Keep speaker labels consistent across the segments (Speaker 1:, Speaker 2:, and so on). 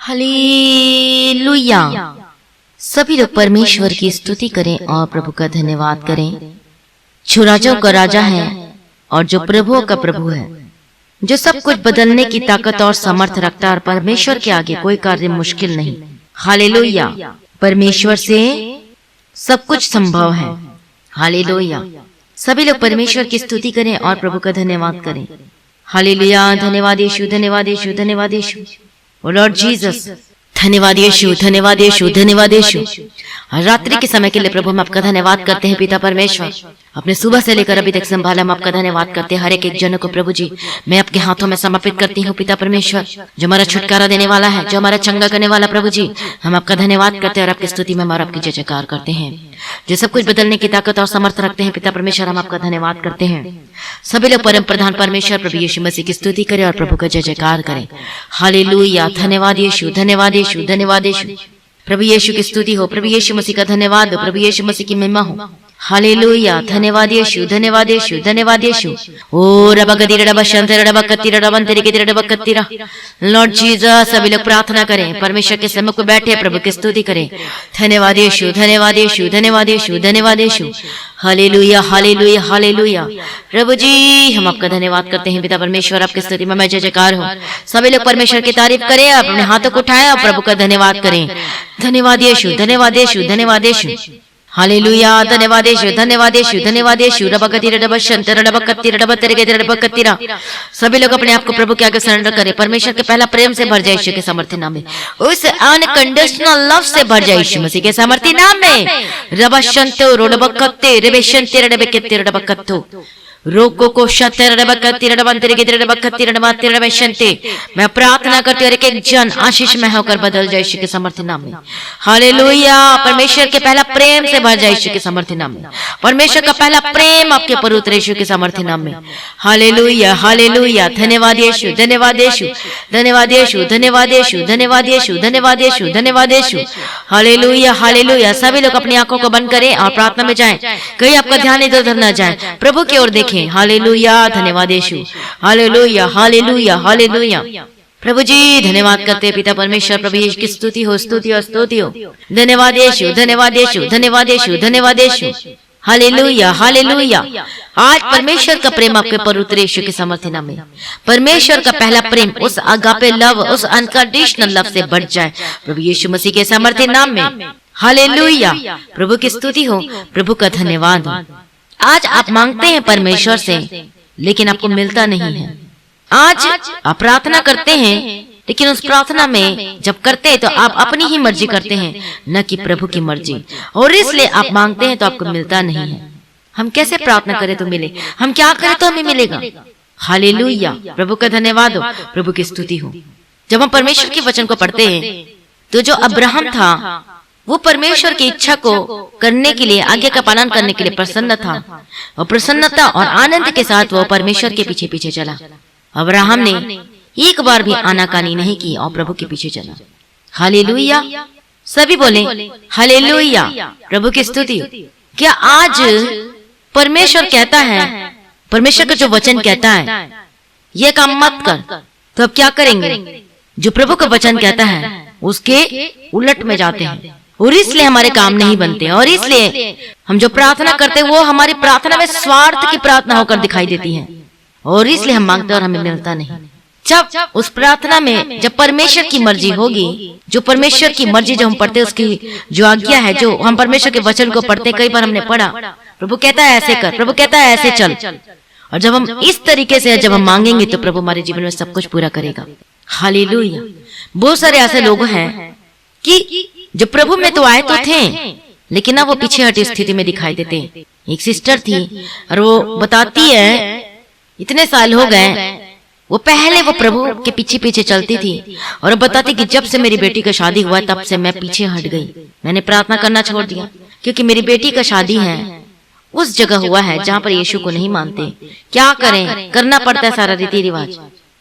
Speaker 1: Hallelujah. सभी लोग परमेश्वर की स्तुति करें और प्रभु का धन्यवाद करें, जो राजाओं का राजा है और जो प्रभुओं का प्रभु है, जो सब कुछ बदलने की ताकत और समर्थ रखता है और परमेश्वर के आगे कोई कार्य मुश्किल नहीं। हालेलुया। परमेश्वर से सब कुछ संभव है। हालेलुया। सभी लोग परमेश्वर की स्तुति करें और प्रभु का धन्यवाद करें। हालेलुया। धन्यवाद यीशु, धन्यवाद यीशु, धन्यवाद यीशु। ओ लॉर्ड जीसस, धन्यवाद यीशु, धन्यवाद यीशु, धन्यवाद यीशु। रात्रि के समय के लिए प्रभु हम आपका धन्यवाद करते हैं। पिता परमेश्वर, अपने सुबह से लेकर अभी तक संभाला हम आपका धन्यवाद करते हैं। हर एक जन को प्रभु जी मैं आपके हाथों में समर्पित करती हूँ। पिता परमेश्वर, जो हमारा छुटकारा देने वाला है, जो हमारा चंगा करने वाला प्रभु जी, हम आपका धन्यवाद करते हैं और आपकी स्तुति में हमारा आपकी जय जयकार करते हैं। जो सब कुछ बदलने की ताकत और समर्थ रखते हैं, पिता परमेश्वर हम आपका धन्यवाद करते हैं। सभी लोग परम प्रधान परमेश्वर प्रभु यीशु मसीह की स्तुति करें और प्रभु का जय जयकार करें। हालेलुया। धन्यवाद यीशु, धन्यवाद यीशु, धन्यवाद यीशु। प्रभु यीशु की स्तुति हो, प्रभु यीशु मसीह का धन्यवाद हो, प्रभु यीशु मसीह की महिमा हो। हालेलुया। धन्यवाद यीशु, धन्यवाद यीशु, धन्यवाद यीशु। ओ रबगदिर रबशंतर रबकत्तिर रबंतर के रबकत्तिरा। लॉर्ड जीसस, सभी लोग प्रार्थना करें, परमेश्वर के सम्मुख में बैठे प्रभु की स्तुति करें। धन्यवाद यीशु, धन्यवाद यीशु, धन्यवाद यीशु, धन्यवाद यीशु। Hallelujah, hallelujah, hallelujah. प्रभु जी हम आपका धन्यवाद करते हैं। पिता परमेश्वर, आपकी स्तुति में जय जयकार हो। सभी लोग परमेश्वर की तारीफ करें, अपने हाथों को उठाएं और प्रभु का धन्यवाद करें। धन्यवाद यीशु, धन्यवाद यीशु, धन्यवाद यीशु। हालेलुया। धन्यवाद यीशु, धन्यवाद यीशु, धन्यवाद यीशु। रबगदिर रबशंतर रबकत्तिर रबंतर के रबकत्तिरा। सभी लोग अपने आप को प्रभु के आगे सरेंडर करें। परमेश्वर के पहला प्रेम से भर जाए यीशु के सामर्थ्य नाम में, उस अनकंडीशनल लव से भर जाए यीशु मसीह के सामर्थ्य नाम में। रबशंतो रबकत्ते रबशंते रबकत्ते रबकत्तो रोको को मैं प्रार्थना करती हूँ, एक जन आशीष में होकर बदल जाए यीशु के समर्थन नाम में। हालेलुया। परमेश्वर के पहला प्रेम से भर जाए यीशु के समर्थन नाम में। परमेश्वर का पहला प्रेम आपके पर उतरे यीशु के समर्थन नाम में। Hallelujah, hallelujah. धन्यवाद यीशु, धन्यवाद यीशु, धन्यवाद यीशु, धन्यवाद यीशु, धन्यवाद यीशु, धन्यवाद यीशु, धन्यवाद यीशु। Hallelujah, hallelujah. सभी लोग अपनी आंखों को बंद करें और प्रार्थना में जाएं, कहीं आपका ध्यान इधर उधर न जाए, प्रभु की ओर देखें। हालेलुया। धन्यवाद यीशु। Hallelujah, hallelujah, hallelujah. प्रभु जी धन्यवाद करते हैं। पिता परमेश्वर, प्रभु यीशु की स्तुति हो, स्तुति हो, स्तुति हो। धन्यवाद यीशु, धन्यवाद यीशु, धन्यवाद यीशु, धन्यवाद यीशु। Hallelujah, hallelujah. आज परमेश्वर का प्रेम आपके पर उतरे यीशु के समर्थन नाम में। परमेश्वर का पहला प्रेम, उस अगापे लव, उस अनकंडीशनल लव से बढ़ जाए प्रभु यीशु मसीह के समर्थन नाम में। हालेलुया। प्रभु की स्तुति हो, प्रभु का धन्यवाद हो। आज आप मांगते हैं परमेश्वर से, लेकिन आपको मिलता नहीं है। आज आप प्रार्थना करते हैं, लेकिन उस प्रार्थना में जब करते हैं तो आप अपनी ही मर्जी करते हैं, न कि प्रभु की मर्जी, और इसलिए आप मांगते हैं तो आपको मिलता नहीं है। हम कैसे प्रार्थना करें तो मिले, हम क्या करें तो हमें मिलेगा। हालेलुया। प्रभु का धन्यवाद हो, प्रभु की स्तुति हो। जब हम परमेश्वर के वचन को पढ़ते हैं तो जो अब्राहम था वो परमेश्वर की इच्छा को करने के लिए, आज्ञा का पालन करने के लिए प्रसन्न था, और प्रसन्नता और आनंद के साथ वो परमेश्वर के पीछे पीछे चला। अब्राहम ने एक बार भी आनाकानी नहीं की और प्रभु के पीछे चला। हालेलुया। सभी बोले हालेलुया। प्रभु की स्तुति। क्या आज परमेश्वर कहता है, परमेश्वर का जो वचन कहता है ये काम मत कर, तो अब क्या करेंगे? जो प्रभु का वचन कहता है उसके उलट में जाते हैं, और इसलिए हमारे काम नहीं बनते, और इसलिए हम जो प्रार्थना करते हैं वो हमारी प्रार्थना में स्वार्थ की प्रार्थना होकर दिखाई देती है, और इसलिए हम मांगते हैं और हमें मिलता नहीं। जब उस प्रार्थना में जब परमेश्वर की मर्जी होगी, जो परमेश्वर की मर्जी जो हम पढ़ते हैं, उसकी जो आज्ञा है, जो हम परमेश्वर के वचन को पढ़ते, कई बार हमने पढ़ा प्रभु कहता है ऐसे कर, प्रभु कहता है ऐसे चल, और जब हम इस तरीके से जब हम मांगेंगे तो प्रभु हमारे जीवन में सब कुछ पूरा करेगा। हालेलुया। बहुत सारे ऐसे लोग हैं कि जो प्रभु में तो आए तो थे, लेकिन ना वो पीछे हटी स्थिति में दिखाई देते। एक सिस्टर थी और वो बताती है इतने साल हो गए वो पहले वो प्रभु के पीछे पीछे चलती थी, और बताती कि जब से मेरी बेटी का शादी हुआ तब से मैं पीछे हट गई, मैंने प्रार्थना करना छोड़ दिया, क्योंकि मेरी बेटी का शादी है उस जगह हुआ है जहाँ पर यीशु को नहीं मानते। क्या करें, करना पड़ता है सारा रीति रिवाज।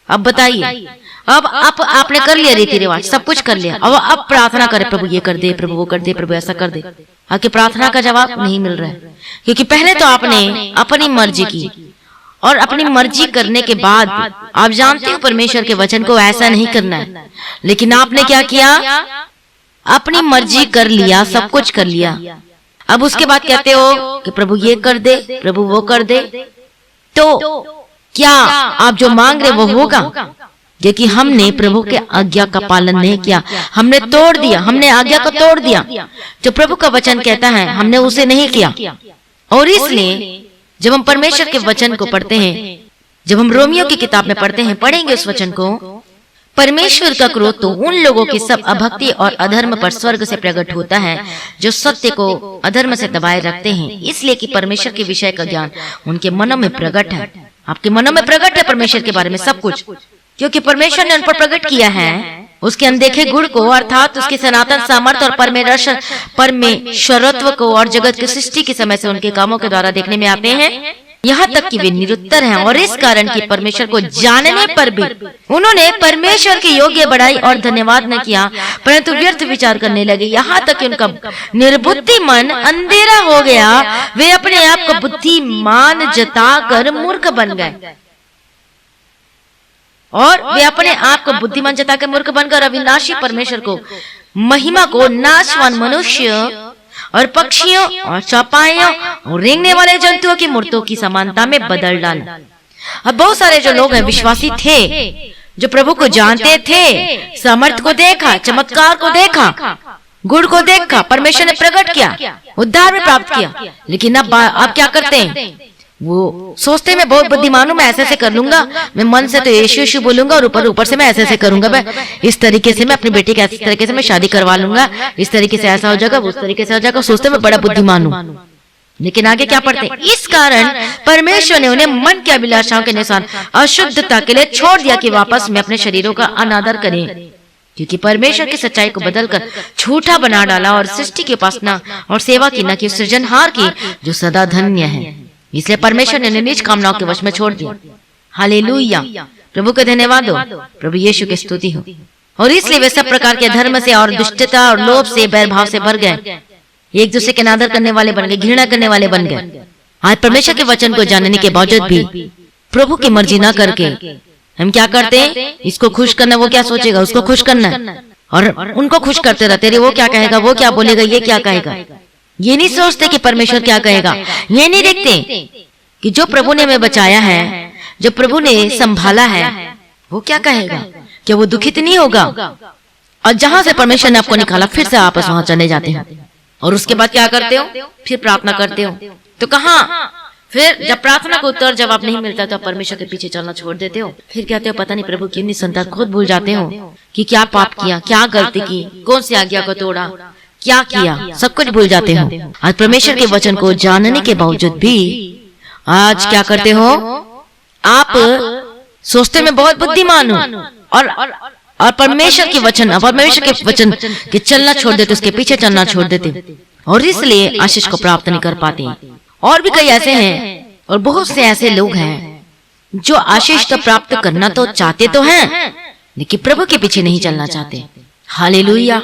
Speaker 1: अब बताइए, अब आपने कर लिया रीति रिवाज, सब कुछ कर लिया, अब प्रार्थना करे प्रभु ये कर दे, प्रभु वो कर दे, प्रभु ऐसा कर दे। आपकी प्रार्थना का जवाब नहीं मिल रहा है, क्योंकि पहले तो आपने अपनी मर्जी की, और अपनी मर्जी करने के बाद आप जानते हो परमेश्वर के वचन को ऐसा नहीं करना है, लेकिन आपने क्या किया? अपनी मर्जी कर लिया, सब कुछ कर लिया। अब उसके बाद कहते हो कि प्रभु ये कर दे, प्रभु वो कर दे। तो क्या आप जो मांग रहे वो होगा? क्योंकि हमने प्रभु के आज्ञा का पालन नहीं किया, हमने तोड़ दिया, हमने आज्ञा को तोड़ दिया। जो प्रभु का वचन कहता है हमने उसे नहीं किया। और इसलिए जब हम परमेश्वर के वचन को पढ़ते हैं, जब हम रोमियो की किताब में पढ़ते हैं, पढ़ेंगे उस वचन को, परमेश्वर का क्रोध तो उन लोगों की सब अभक्ति और अधर्म पर स्वर्ग से प्रकट होता है जो सत्य को अधर्म से दबाए रखते हैं। इसलिए कि परमेश्वर के विषय का ज्ञान उनके मनों में प्रकट है। आपके मनों में प्रकट है परमेश्वर के बारे में सब कुछ, क्योंकि परमेश्वर ने उन पर प्रकट किया है उसके अनदेखे गुण को, अर्थात उसके सनातन सामर्थ्य और परमेश्वरत्व को, और जगत की सृष्टि के समय से उनके कामों के द्वारा देखने में आते हैं, यहाँ तक कि वे निरुत्तर हैं। और इस कारण कि परमेश्वर को जानने पर भी उन्होंने परमेश्वर के योग्य बढ़ाई और धन्यवाद न किया, परंतु व्यर्थ विचार करने लगे, यहाँ तक कि उनका निर्बुद्धि मन अंधेरा हो गया। वे अपने आप को बुद्धिमान जताकर मूर्ख बन गए, और वे अपने आप को बुद्धिमान जताकर मूर्ख बनकर अविनाशी परमेश्वर को, महिमा को नाशवान मनुष्य और पक्षियों और चौपाइयों और रेंगने वाले जंतुओं की मूर्तों की समानता में बदल डाला। अब बहुत सारे जो लोग हैं विश्वासी थे, जो प्रभु को जानते थे, सामर्थ को देखा, चमत्कार को देखा, गुण को देखा, परमेश्वर ने प्रकट किया, उद्धार में प्राप्त किया, लेकिन अब क्या करते हैं? वो सोचते मैं बहुत बुद्धिमान हूं, मैं ऐसे ऐसे कर लूंगा, मैं मन से तो यीशु यीशु बोलूंगा और ऊपर ऊपर से मैं ऐसे ऐसे करूंगा, मैं इस तरीके से मैं अपनी बेटी के इस तरीके से मैं शादी करवा लूंगा, इस तरीके से ऐसा हो जाएगा, उस तरीके से हो जाएगा। सोचते मैं बड़ा बुद्धिमान हूं, लेकिन आगे क्या पढ़ते हैं? इस कारण परमेश्वर ने उन्हें मन की अभिलाषाओं के अनुसार अशुद्धता के लिए छोड़ दिया कि वापस में अपने शरीरों का अनादर करें, क्योंकि परमेश्वर की सच्चाई को बदलकर झूठा बना डाला और सृष्टि की उपासना और सेवा की, न कि सृजनहार की जो सदा धन्य है। इसलिए परमेश्वर ने निज कामनाओं के वश में छोड़ दिया। हालेलुया, प्रभु का धन्यवाद हो, प्रभु यीशु की स्तुति हो। और इसलिए वे सब प्रकार के धर्म से और दुष्टता और लोभ से, बैर भाव से भर गए, एक दूसरे के अनादर करने वाले बन गए, घृणा करने वाले बन गए। आज परमेश्वर के वचन को जानने के बावजूद भी प्रभु की मर्जी ना करके हम क्या करते हैं? इसको खुश करना, वो क्या सोचेगा, उसको खुश करना, और उनको खुश करते रहते, वो क्या कहेगा, वो क्या बोलेगा, ये क्या कहेगा। ये नहीं सोचते कि परमेश्वर क्या कहेगा, ये नहीं देखते कि जो प्रभु ने हमें बचाया है, जो प्रभु ने संभाला है, वो क्या कहेगा, क्या वो दुखित नहीं होगा। और जहां से परमेश्वर ने आपको निकाला, फिर से आप वहां चले जाते हो, और उसके बाद क्या करते हो? फिर प्रार्थना करते हो। तो कहाँ? फिर जब प्रार्थना को उत्तर जवाब नहीं मिलता तो परमेश्वर के पीछे चलना छोड़ देते हो। फिर कहते हो पता नहीं प्रभु क्यों नहीं सुनता। खुद भूल जाते हो कि क्या पाप किया, क्या गलती की, कौन सी आज्ञा को तोड़ा, क्या किया, सब कुछ भूल जाते हो। आज परमेश्वर के वचन को जानने के बावजूद भी आज क्या करते हो? आप सोचते मैं बहुत बुद्धिमान हूँ, और परमेश्वर के वचन के चलना छोड़ देते, उसके पीछे चलना छोड़ देते, और इसलिए आशीष को प्राप्त नहीं कर पाते। और भी कई ऐसे हैं, और बहुत से ऐसे लोग हैं जो आशीष तो प्राप्त करना तो चाहते तो हैं, लेकिन प्रभु के पीछे नहीं चलना चाहते। हालेलुया,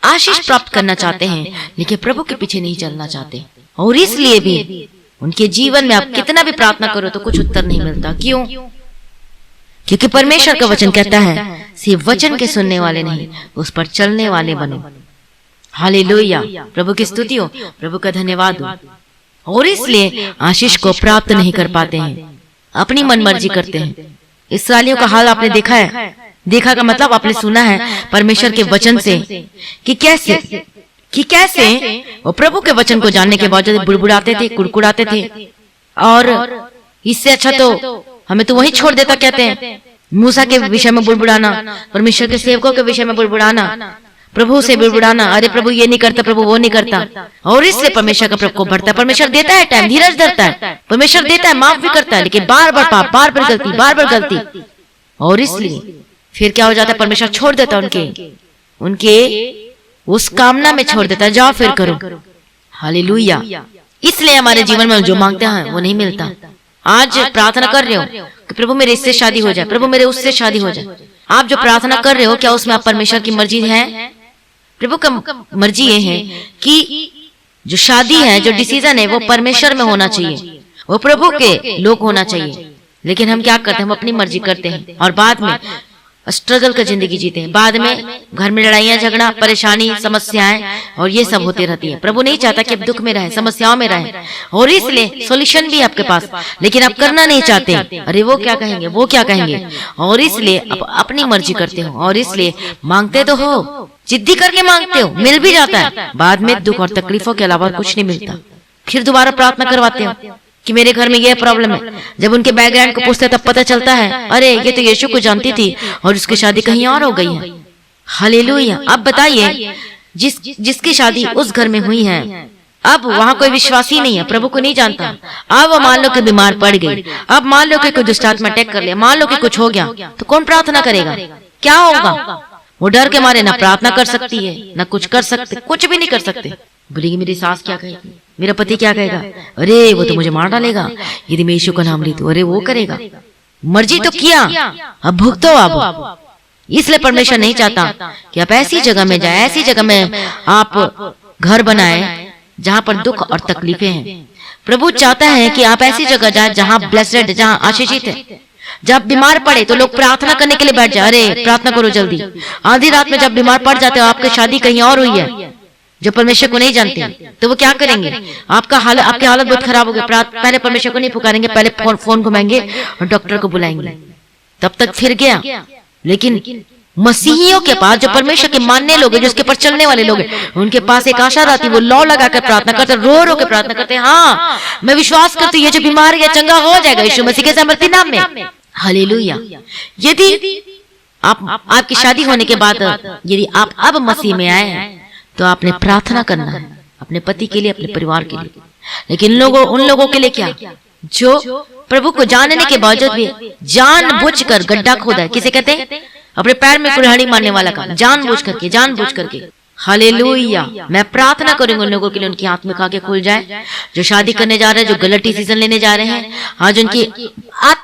Speaker 1: आशीष प्राप्त करना चाहते हैं लेकिन प्रभु के पीछे नहीं चलना चाहते, और इसलिए भी उनके जीवन में आप कितना भी प्रार्थना करो तो कुछ उत्तर नहीं मिलता। क्यों? क्योंकि परमेश्वर का वचन कहता है सिर्फ वचन के सुनने वाले नहीं, उस पर चलने वाले बनो। हालेलुया, प्रभु की स्तुति हो, प्रभु का धन्यवाद हो। और इसलिए आशीष को प्राप्त नहीं कर पाते हैं, अपनी मनमर्जी करते हैं। इस्राएलियों का हाल आपने देखा है, देखा का मतलब आपने सुना है परमेश्वर के वचन से कि कैसे वो प्रभु के वचन को जानने के बावजूद बुड़बुड़ाते थे, कुड़कुड़ाते थे, और इससे अच्छा तो हमें तो वही छोड़ देता। कहते हैं मूसा के विषय में बुड़बुड़ाना, परमेश्वर के सेवकों के विषय में बुड़बुड़ाना, प्रभु से बुड़बुड़ाना, अरे प्रभु ये नहीं करता, प्रभु वो नहीं करता, और इससे परमेश्वर का प्रकोप बढ़ता है। परमेश्वर देता है टाइम, धीरज धरता है, परमेश्वर देता है, माफ भी करता है, लेकिन बार बार पाप, बार बार गलती, बार बार गलती, और इसलिए फिर क्या हो जाता है? परमेश्वर छोड़ देता उनके उस कामना में छोड़ देता है, जाओ फिर करो। हालेलुया, इसलिए हमारे जीवन में जो मांगते हैं वो नहीं मिलता। आज प्रार्थना कर रहे हो कि प्रभु मेरे इससे शादी हो जाए, प्रभु मेरे उससे शादी हो जाए। आप जो प्रार्थना कर रहे हो क्या उसमें आप परमेश्वर की मर्जी है? प्रभु का मर्जी ये है कि जो शादी है, जो डिसीजन है वो परमेश्वर में होना चाहिए, वो प्रभु के लोग होना चाहिए। लेकिन हम क्या करते हैं, हम अपनी मर्जी करते हैं और बाद में स्ट्रगल का जिंदगी जीते हैं। बाद में घर में लड़ाइयां, झगड़ा, परेशानी, समस्याएं और ये सब होती रहती है। प्रभु नहीं चाहता कि आप दुख में रहें, समस्याओं में रहें, और इसलिए सॉल्यूशन भी आपके पास, लेकिन आप करना नहीं चाहते। अरे वो क्या कहेंगे, वो क्या कहेंगे, और इसलिए आप अपनी मर्जी करते हो और इसलिए मांगते तो हो, जिद्दी करके मांगते हो, मिल भी जाता है, बाद में दुख और तकलीफों के अलावा कुछ नहीं मिलता। फिर दोबारा प्रार्थना करवाते हो कि मेरे घर में ये प्रॉब्लम है। जब उनके बैकग्राउंड को पूछते तब पता चलता है, अरे ये तो यीशु को जानती थी और उसकी शादी कहीं और हो गई है। हालेलुया। अब बताइए, जिसकी शादी उस घर में हुई है, अब वहाँ कोई विश्वासी नहीं है, प्रभु को नहीं जानता। अब मान लो कि बीमार पड़ गई, अब मान लो कि कोई दुष्ट आत्मा अटैक कर लिया, मान लो कि कुछ हो गया, तो कौन प्रार्थना करेगा? क्या होगा? वो डर के मारे ना प्रार्थना कर सकती है, ना कुछ कर सकते, कुछ भी नहीं कर सकते। बोलेगी मेरी सास क्या कहेगी, मेरा पति क्या कहेगा, अरे वो तो मुझे मार डालेगा यदि मैं यीशु का नाम ली तो, अरे वो करेगा। मर्जी तो किया, अब भुगतो। अब इसलिए परमेश्वर नहीं चाहता कि आप ऐसी जगह में जाए, ऐसी जगह में आप घर बनाए जहां पर दुख और तकलीफें हैं। प्रभु चाहता है कि आप ऐसी जगह जाए जहां ब्लेस्ड, जहां आशीषित है। जब बीमार पड़े तो लोग प्रार्थना करने के लिए बैठ जाए, अरे प्रार्थना करो जल्दी। आधी रात में जब बीमार पड़ जाते हो, आपकी शादी कहीं और हुई है, जो परमेश्वर को नहीं जानते, तो वो क्या करेंगे? आपकी हालत बहुत खराब हो गई, पहले परमेश्वर को नहीं पुकारेंगे, पहले फोन घुमाएंगे और डॉक्टर को बुलाएंगे। तब तक फिर गया। लेकिन मसीहियों के पास, जो परमेश्वर के मानने लोग हैं, जो उसके पर चलने वाले लोग हैं, उनके पास एक आशा रहती है। वो लौ लगाकर प्रार्थना करते, रो रो के प्रार्थना करते हैं, हाँ मैं विश्वास करती हूँ ये जो बीमार है चंगा हो जाएगा यीशु मसीह के सामर्थी नाम में। हालेलुया। यदि आपकी शादी होने के बाद यदि आप अब मसीह में आए हैं तो आपने प्रार्थना करना है अपने पति के लिए, अपने परिवार के लिए। लेकिन उन लोगों के लिए क्या, जो प्रभु को जानने के बावजूद भी जानबूझकर गड्ढा खोदा है। किसे कहते हैं? अपने पैर में कुल्हाड़ी मारने वाला काम, जानबूझ करके। हालेलुया। मैं प्रार्थना करूंगा उन लोगों के लिए, उनकी आत्मिक आंखें खुल जाए, जो शादी करने जा रहे हैं, जो गलत डिसीजन लेने जा रहे हैं, आज उनकी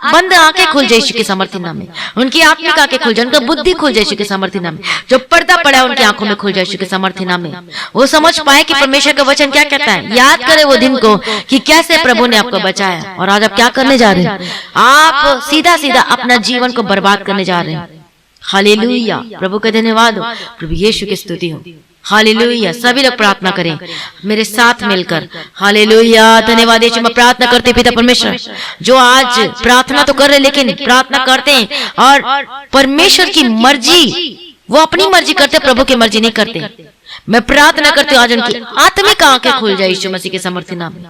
Speaker 1: बंद आंखें खुल जाए यीशु के सामर्थ्य नाम में। उनकी आत्मिक आंखें खुल जाए, उनका बुद्धि खुल जाए यीशु के सामर्थ्य नाम में। जो पर्दा पड़ा है उनकी आंखों में खुल जाए यीशु के सामर्थ्य नाम में। वो समझ पाए कि परमेश्वर का वचन क्या कहता है। याद करे वो दिन को कि कैसे प्रभु ने आपको बचाया और आज आप क्या करने जा रहे हैं। आप सीधा सीधा अपना जीवन को बर्बाद करने जा रहे हैं। हालेलुया। प्रभु का धन्यवाद हो, प्रभु यीशु की स्तुति हो। हालेलुया। सभी लोग प्रार्थना करें मेरे साथ मिलकर। हालेलुया। धन्यवाद यीशु। मैं प्रार्थना करते पिता परमेश्वर, जो आज प्रार्थना तो कर रहे लेकिन प्रार्थना करते हैं और परमेश्वर की मर्जी, वो अपनी मर्जी करते, प्रभु की मर्जी नहीं करते। मैं प्रार्थना करती हूँ आज उनकी आत्मिक आंखें खुल जाए यीशु मसीह के सामर्थ्य नाम में।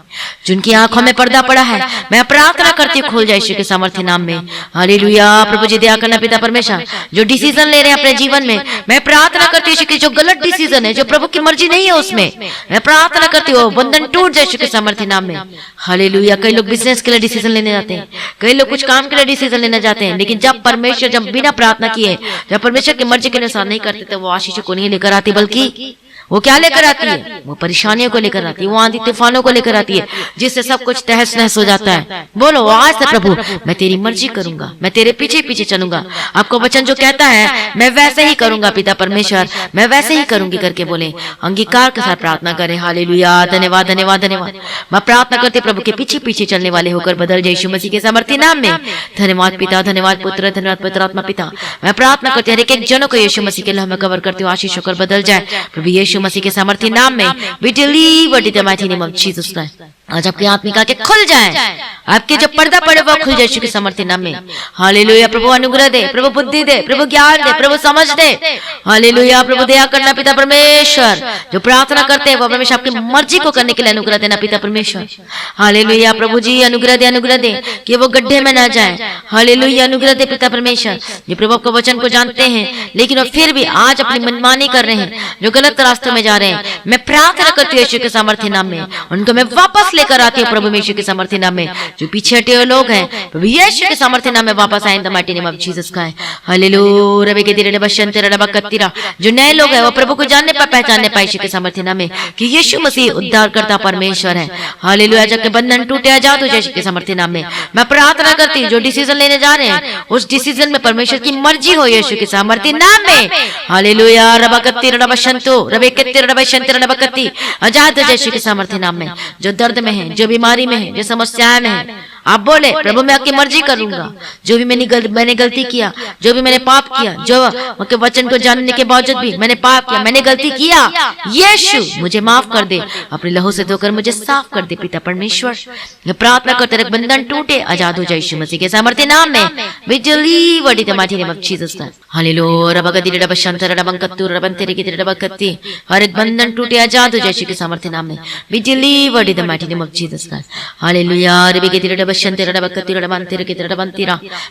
Speaker 1: जिनकी आंखों में पर्दा पड़ा है, मैं प्रार्थना करती हूँ खुल जाए यीशु के सामर्थ्य नाम में। हालेलुया। प्रभु जी दया करना पिता परमेश्वर, जो डिसीजन ले रहे हैं अपने जीवन में, मैं प्रार्थना करती हूँ कि जो गलत डिसीजन है, जो प्रभु की मर्जी नहीं है उसमें, मैं प्रार्थना करती हूँ बंधन टूट जाए यीशु के सामर्थ्य नाम में। हालेलुया। कई लोग बिजनेस के लिए डिसीजन लेने जाते हैं, कई लोग कुछ काम के लिए डिसीजन लेने जाते हैं, लेकिन जब बिना प्रार्थना किए, जब परमेश्वर की मर्जी के अनुसार नहीं करते, तो वो आशीष को नहीं लेकर आती, बल्कि वो क्या लेकर आती है? वो परेशानियों को लेकर आती है, वो आंधी तूफानों को लेकर आती है, जिससे सब कुछ तहस नहस हो जाता है। बोलो आज से प्रभु मैं तेरी मर्जी करूंगा, मैं तेरे पीछे पीछे चलूंगा। आपको वचन जो कहता है मैं वैसे ही करूंगा पिता परमेश्वर, मैं वैसे ही करूंगी करके बोले, अंगीकार के साथ प्रार्थना करें। हालेलुया। धन्यवाद धन्यवाद धन्यवाद। मैं प्रार्थना करती प्रभु के पीछे पीछे चलने वाले होकर बदल जाए यीशु मसीह के सामर्थ्य नाम में। धन्यवाद पिता, धन्यवाद पुत्र, धन्यवाद पवित्र आत्मा पिता। मैं प्रार्थना करती हूँ हर एक जनों को यीशु मसीह के नाम में कवर करती हूँ, आशीष होकर बदल जाए प्रभु यीशु मसीह के सामर्थ्य नाम में। We deliver in the mighty name of Jesus Christ। आज आपकी आत्मिक आंखें खुल जाए, आपके जो पर्दा पड़े वो खुल जाए यीशु के सामर्थ्य नाम में। हालेलुया। प्रभु अनुग्रह दे, प्रभु बुद्धि दे, प्रभु ज्ञान दे, प्रभु समझ दे। हालेलुया। प्रभु दया करना पिता परमेश्वर, जो प्रार्थना करते हैं वो परमेश्वर आपकी मर्जी को करने के लिए अनुग्रह देना पिता परमेश्वर। हालेलुया। प्रभु जी अनुग्रह दे कि वो गड्ढे में ना जाए। हालेलुया। अनुग्रह दे पिता परमेश्वर, जो प्रभु आपके वचन को जानते हैं लेकिन वो फिर भी आज अपनी मनमानी कर रहे हैं, जो गलत रास्तों में जा रहे हैं, मैं प्रार्थना करती हूँ यीशु के सामर्थ्य नाम में, उनको मैं वापस लेकर आती हूँ प्रभु यीशु के सामर्थ्य नाम में। जो पीछे हटे हुए लोग हैं प्रभु यीशु के सामर्थ्य नाम में वापस आए इन the mighty name of Jesus का। हालेलुया। रबे के दिरे बशंते रबा कत्तिरा, जो नए लोग हैं वो प्रभु को जानने पर पहचानने पाए यीशु के सामर्थ्य नाम में कि यीशु मसीह उद्धारकर्ता परमेश्वर है। हालेलुया। जबकि बंधन टूटे आजाद हो जाए यीशु के सामर्थ्य नाम में। मैं प्रार्थना करती हूँ जो डिसीजन लेने जा रहे हैं उस डिसीजन में परमेश्वर की मर्जी हो यीशु के सामर्थ्य नाम में। हालेलुया। रबा कत्तिरा रबा शंतो रबे कत्तिरा रबा शंते तेरा बकती आजाद हो जाए यीशु के सामर्थ्य नाम में। जो दर्द में है, जो बीमारी में है, जो समस्याएं में है, आप बोले प्रभु मैं आपकी मर्जी करूंगा। जो भी मैंने गलती किया, जो भी मैंने पाप किया, जो आपके वचन को जानने के बावजूद भी मैंने पाप किया, मैंने गलती किया, यीशु मुझे माफ कर दे, अपने लहू से धोकर मुझे साफ कर दे। पिता परमेश्वर ये प्रार्थना करते रहे, बंधन टूटे, आजाद हो जाए यीशु मसीह के सामर्थ्य नाम में। बिजली वडी the mighty name of Jesus Christ. Hallelujah. रबगदी रब शंतर रबंकत्तु रबंतेरे की रबकत्ती, हर एक बंधन टूटे, आजाद हो जाए यीशु के सामर्थ्य नाम में। बिजली वडी the mighty name of Jesus Christ. Hallelujah.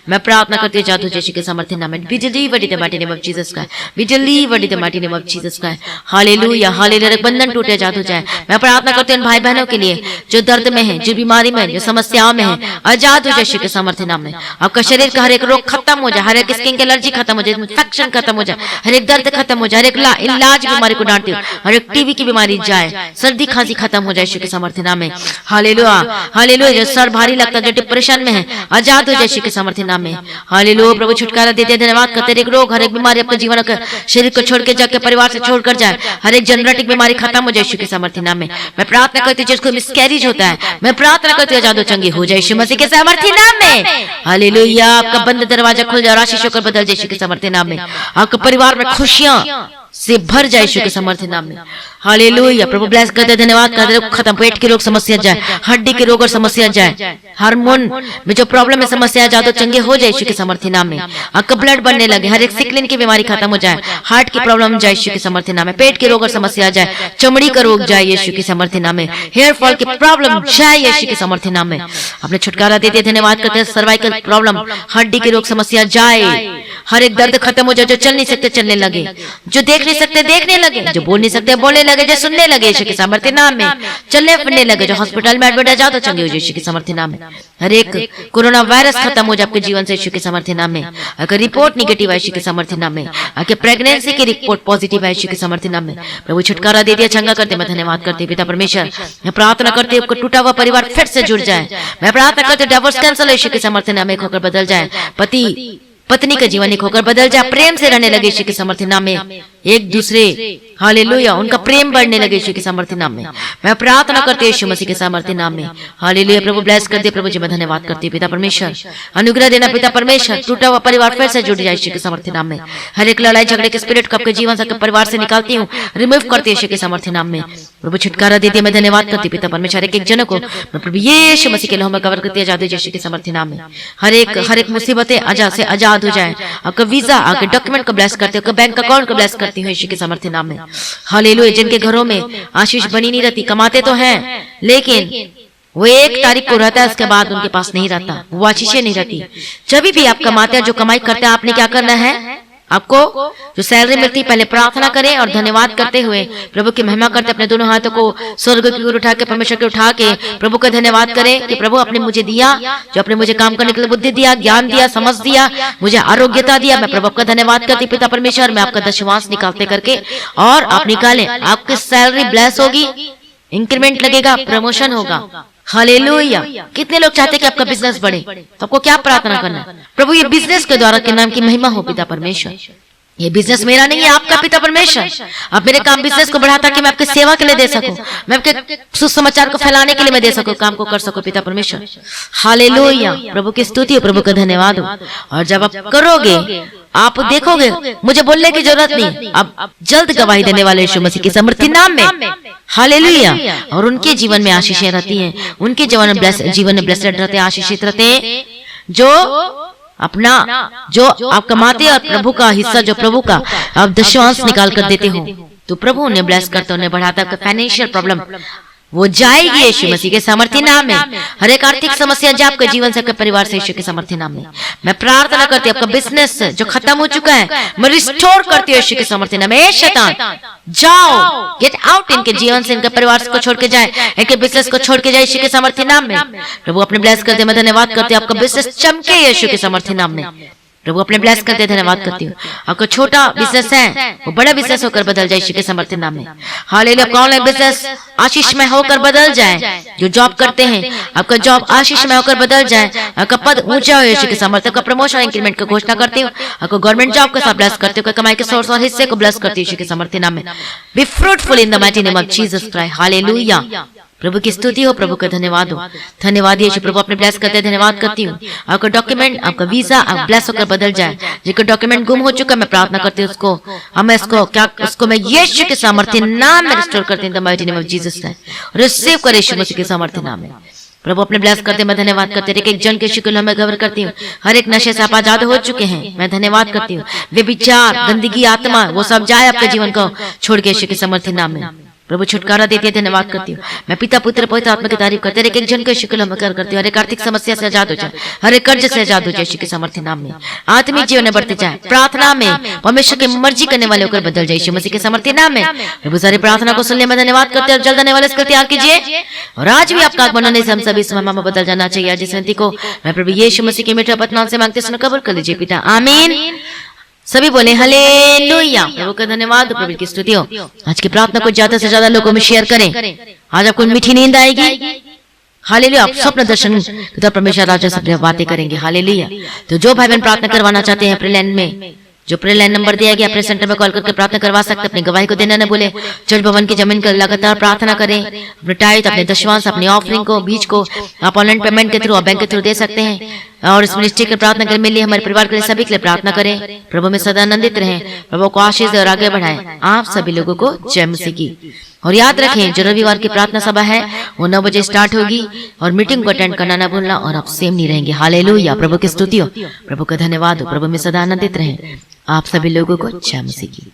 Speaker 1: मैं प्रार्थना करती हूँ जादू जैसी के सामर्थ्य नाम में। बिजली वडी the mighty name of Jesus का, बिजली वडी the mighty name of Jesus का। Hallelujah hallelujah. बंधन टूटे, जादू जाए। मैं प्रार्थना करती हूँ भाई बहनों के लिए जो दर्द में है, जो बीमारी में, जो समस्याओं में है, आजाद हो जैसी के सामर्थ्य नाम में। आपका शरीर का हर एक रोग खत्म हो जाए, हर एक स्किन की एलर्जी खत्म हो जाए, इन्फेक्शन खत्म हो जाए, हर एक दर्द खत्म हो जाए, हर एक इलाज बीमारी को डांटती हूँ, हर एक टीबी की बीमारी जाए, सर्दी खांसी खत्म हो जाए यीशु के सामर्थ्य नाम में। Hallelujah hallelujah. जो सर भारी लगता है, जो डिप्रेशन में है, आजाद हो जाए यीशु के सामर्थ्य नाम में। हालेलुया। प्रभु छुटकारा देते, धन्यवाद करते। हर एक रोग, हर एक बीमारी अपने जीवन का शरीर को छोड़ के जाके परिवार से छोड़कर जाए, हर एक जेनेटिक बीमारी खत्म हो जाए यीशु के सामर्थ्य नाम में। मैं प्रार्थना करती हूँ जिसको मिसकैरेज होता है, मैं प्रार्थना करती हूँ आजाद चंगी हो जाए यीशु मसीह के सामर्थ्य नाम में। हालेलुया। आपका बंद दरवाजा खुल जाए और आशीष होकर बदल जाए यीशु के सामर्थ्य नाम में। आपके परिवार में खुशियां से भर जाए यीशु के सामर्थ्य नाम में। हालेलुया। प्रभु ब्लेस करते, धन्यवाद करते। खत्म, पेट के रोग समस्या जाए, हड्डी के रोग और समस्या जाए, हार्मोन में जो प्रॉब्लम है समस्या जाए, चंगे हो जाए यीशु के सामर्थ्य नाम में। आपका ब्लड बनने लगे, हर एक सिकलिन की बीमारी खत्म हो जाए, हार्ट की प्रॉब्लम जाए यीशु के सामर्थ्य नाम में। पेट के रोग और समस्या जाए, चमड़ी का रोग जाए यीशु के सामर्थ्य नाम में। हेयर फॉल की प्रॉब्लम जाए यीशु के सामर्थ्य नाम में। आपने छुटकारा देते, धन्यवाद करते। सर्वाइकल प्रॉब्लम, हड्डी के रोग समस्या जाए, हर एक दर्द खत्म हो जाए। जो चल नहीं सकते चलने लगे, जो देख नहीं सकते देखने लगे, जो बोल नहीं सकते बोलने लगे, जो सुनने लगे यीशु के सामर्थ्य नाम में। चलने फिरने लगे, जो हॉस्पिटल में एडमिट है जाओ तो चंगे हो यीशु के सामर्थ्य नाम में। हर एक कोरोना वायरस खत्म हो जाए आपके जीवन से यीशु के सामर्थ्य नाम में। अगर रिपोर्ट निगेटिव है यीशु के सामर्थ्य नाम में, अगर प्रेगनेंसी की रिपोर्ट पॉजिटिव है यीशु के सामर्थ्य नाम में, प्रभु छुटकारा दे दिया, चंगा करते। मैं धन्यवाद करती पिता परमेश्वर। मैं प्रार्थना करती हूँ टूटा हुआ परिवार फिर से जुड़ जाए। मैं प्रार्थना करती हूँ डिवोर्स कैंसिल यीशु के सामर्थ्य नाम में होकर बदल जाए। पति पत्नी का जीवन एक होकर बदल जाए, प्रेम से रहने लगे यीशु के सामर्थ्य नाम में। एक दूसरे हालेलुया उनका प्रेम बढ़ने लगे यीशु के सामर्थ्य नाम में। मैं प्रार्थना करती हूँ यीशु मसीह के सामर्थ्य नाम में। हालेलुया। प्रभु ब्लेस कर दे। प्रभु जी मैं धन्यवाद करती हूँ पिता परमेश्वर। अनुग्रह देना पिता परमेश्वर। टूटा हुआ परिवार फिर से जुड़ जाए यीशु के सामर्थ्य नाम में। हर एक लड़ाई झगड़े के स्पिरिट को आपके जीवन से परिवार से निकालती हूँ, रिमूव करती हूँ यीशु के सामर्थ्य नाम में। प्रभु छुटकारा देती है। मैं धन्यवाद करती पिता परमेश्वर। एक जनों को मैं प्रभु यीशु मसीह के लहू में कवर करती आजाद यीशु के सामर्थ्य नाम में। हर एक मुसीबतें आजाद से आजाद हो जाए। आपका वीजा, आपके डॉक्यूमेंट को ब्लेस करते हो, बैंक अकाउंट को ब्लेस करती हूँ यीशु के सामर्थ्य नाम में। हालेलुया। जिनके घरों में आशीष बनी नहीं रहती, कमाते तो हैं लेकिन वो 1 तारीख को रहता है, उसके बाद उनके पास नहीं रहता, वो आशीषें नहीं रहती। जब भी आप कमाते हैं, जो कमाई करते हैं, आपने क्या करना है, आपको जो सैलरी मिलती पहले प्रार्थना करें और धन्यवाद करते हुए प्रभु की महिमा करते, अपने दोनों हाथों को स्वर्ग की ओर उठा के, परमेश्वर की उठा के प्रभु का धन्यवाद करें कि प्रभु आपने मुझे दिया, जो आपने मुझे काम करने के लिए बुद्धि दिया, ज्ञान दिया, समझ दिया, मुझे आरोग्यता दिया। मैं प्रभु आपका धन्यवाद करती पिता परमेश्वर। मैं आपका दशवांश निकालते करके और आप निकालें, आपकी सैलरी ब्लेस होगी, इंक्रीमेंट लगेगा, प्रमोशन होगा। हालेलुया। कितने लोग चाहते हैं कि आपका बिजनेस बढ़े, तो आपको क्या प्रार्थना करना है, प्रभु ये बिजनेस के द्वारा के नाम की महिमा हो पिता परमेश्वर। ये बिजनेस मेरा नहीं है, आपका पिता परमेश्वर। आप मेरे काम बिजनेस को बढ़ाता कि मैं आपके सेवा के लिए दे सकूं, मैं आपके सुसमाचार को फैलाने के लिए मैं दे सकूं, काम को कर सकूं पिता परमेश्वर। हालेलुया। प्रभु की स्तुति हो, प्रभु का धन्यवाद हो। और जब आप करोगे, आप देखोगे, मुझे बोलने की जरूरत नहीं, अब जल्द गवाही देने वाले यीशु मसीह के सामर्थ्य नाम में। हालेलुया। और उनके जीवन में आशीषें रहती हैं, उनके जीवन में ब्लेस्ड रहते हैं, आशीषित रहते हैं। जो अपना जो आप कमाते और प्रभु का हिस्सा, जो प्रभु का आप दशवांश निकाल कर देते हो, तो प्रभु उन्हें ब्लेस करता, उन्हें बढ़ाता। फाइनेंशियल प्रॉब्लम वो जाएगी यीशु मसीह के सामर्थ्य नाम में। हर एक आर्थिक समस्या जाए आपके जीवन से, आपके परिवार से यीशु के सामर्थ्य नाम में। मैं प्रार्थना करती हूँ आपका बिजनेस जो खत्म हो चुका है, मैं रिस्टोर करती हूँ यीशु के सामर्थ्य नाम में। शैतान जाओ, गेट आउट, इनके जीवन से, इनके परिवार को छोड़ के जाए, इनके बिजनेस को छोड़ के जाए यीशु के सामर्थ्य नाम में। प्रभु अपने ब्लेस करते, मैं धन्यवाद करती हूँ। आपका बिजनेस चमके यीशु के सामर्थ्य नाम में। प्रभु अपने ब्लेस करते धन्यवाद करती हूँ। आपका छोटा बिजनेस है वो बड़ा बिजनेस होकर बदल जाए यीशु के समर्थी नाम में। हालेलुया। आपका ऑनलाइन बिजनेस आशीषमय होकर बदल जाए। जो जॉब करते हैं आपका जॉब आशीषमय होकर बदल जाए। आपका पद ऊंचा हो यीशु के समर्थी। आपका प्रमोशन इंक्रीमेंट की घोषणा करती हूँ। आपको गवर्नमेंट जॉब के साथ ब्लेस करती हूँ। कमाई के सोर्स और हिस्से को ब्लेस करती हूँ यीशु के समर्थी नाम में। Be fruitful in the mighty name of Jesus Christ. Hallelujah. प्रभु की स्तुति हो, प्रभु का धन्यवाद हो। धन्यवाद यीशु। प्रभु अपने ब्लेस करते धन्यवाद करती हूँ। आपका डॉक्यूमेंट आपका वीजा आप ब्लेस होकर बदल जाए। जिसका डॉक्यूमेंट गुम हो चुका मैं प्रार्थना करती हूँ उसको मैं उसको मैं यीशु के सामर्थ्य नाम में रिस्टोर करती हूँ the mighty name of Jesus. Receive कर यीशु मसीह के सामर्थ्य नाम में। प्रभु अपने ब्लेस करते मैं धन्यवाद करती हूँ। एक जन के शिकल में कवर करती हूँ। हर एक नशे से आप आजाद हो चुके हैं मैं धन्यवाद करती हूँ। वे विचार गंदगी आत्मा वो सब जाए आपके जीवन को छोड़ के यीशु के सामर्थ्य नाम में। प्रभु छुटकारा देती है धन्यवाद करती हूँ। मैं पिता पुत्र पवित्र आत्मा की तारीफ करते एक जन के शिकल में कर करती हूँ। हर एक आर्थिक समस्या से आजाद हो जाए। हर एक कर्ज से आजाद हो जाए यीशु के सामर्थ्य नाम में। आत्मिक जीवन में बढ़ते जाए। प्रार्थना में परमेश्वर की मर्जी करने वाले होकर बदल जाए यीशु मसीह के सामर्थ्य नाम में। प्रभु सारी प्रार्थना को सुनने में धन्यवाद करते हैं और जल्द आने वाले इसका त्याग कीजिए। और आज भी आपका आगमन होने से हम सभी इस महिमा में बदल जाना चाहिए। जिस विनती को मैं प्रभु यीशु मसीह के मीठे पद नाम से मांगते सुनो कबूल कर लीजिए पिता। आमीन। सभी बोले हालेलुया। प्रभु का धन्यवाद। प्रभु की स्तुति हो। आज की प्रार्थना को ज्यादा से ज्यादा लोगों में शेयर करें। आज आपको मीठी नींद आएगी। हालेलुया। आप स्वप्न दर्शन तो परमेश्वर राजा से बातें करेंगे। हालेलुया। तो जो भाई बहन प्रार्थना करवाना चाहते हैं प्रेयर लाइन में जो प्रेयर लाइन नंबर दिया गया अपने सेंटर में कॉल करके प्रार्थना करवा सकते हैं। अपनी गवाही को देना न भूले। चर्च भवन की जमीन का लगातार प्रार्थना करें। अपने टाइट अपने दशवांश अपनी ऑफरिंग को बीच को आप ऑनलाइन पेमेंट के थ्रू और बैंक के थ्रू दे सकते हैं। और इस मिनिस्ट्री की प्रार्थना करने के लिए हमारे परिवार के लिए सभी के लिए प्रार्थना करें। प्रभु में सदा आनंदित रहें। प्रभु को आशीष और आगे बढ़ाएं। आप सभी लोगों को जय मसीह की। और याद रखें जो रविवार की प्रार्थना सभा है वो 9 बजे स्टार्ट होगी और मीटिंग को अटेंड करना ना भूलना और आप सेम नहीं रहेंगे। हालेलुया। प्रभु की स्तुति हो। प्रभु का धन्यवाद हो। प्रभु में सदा आनंदित रहें। आप सभी लोगों को जय मसीह की।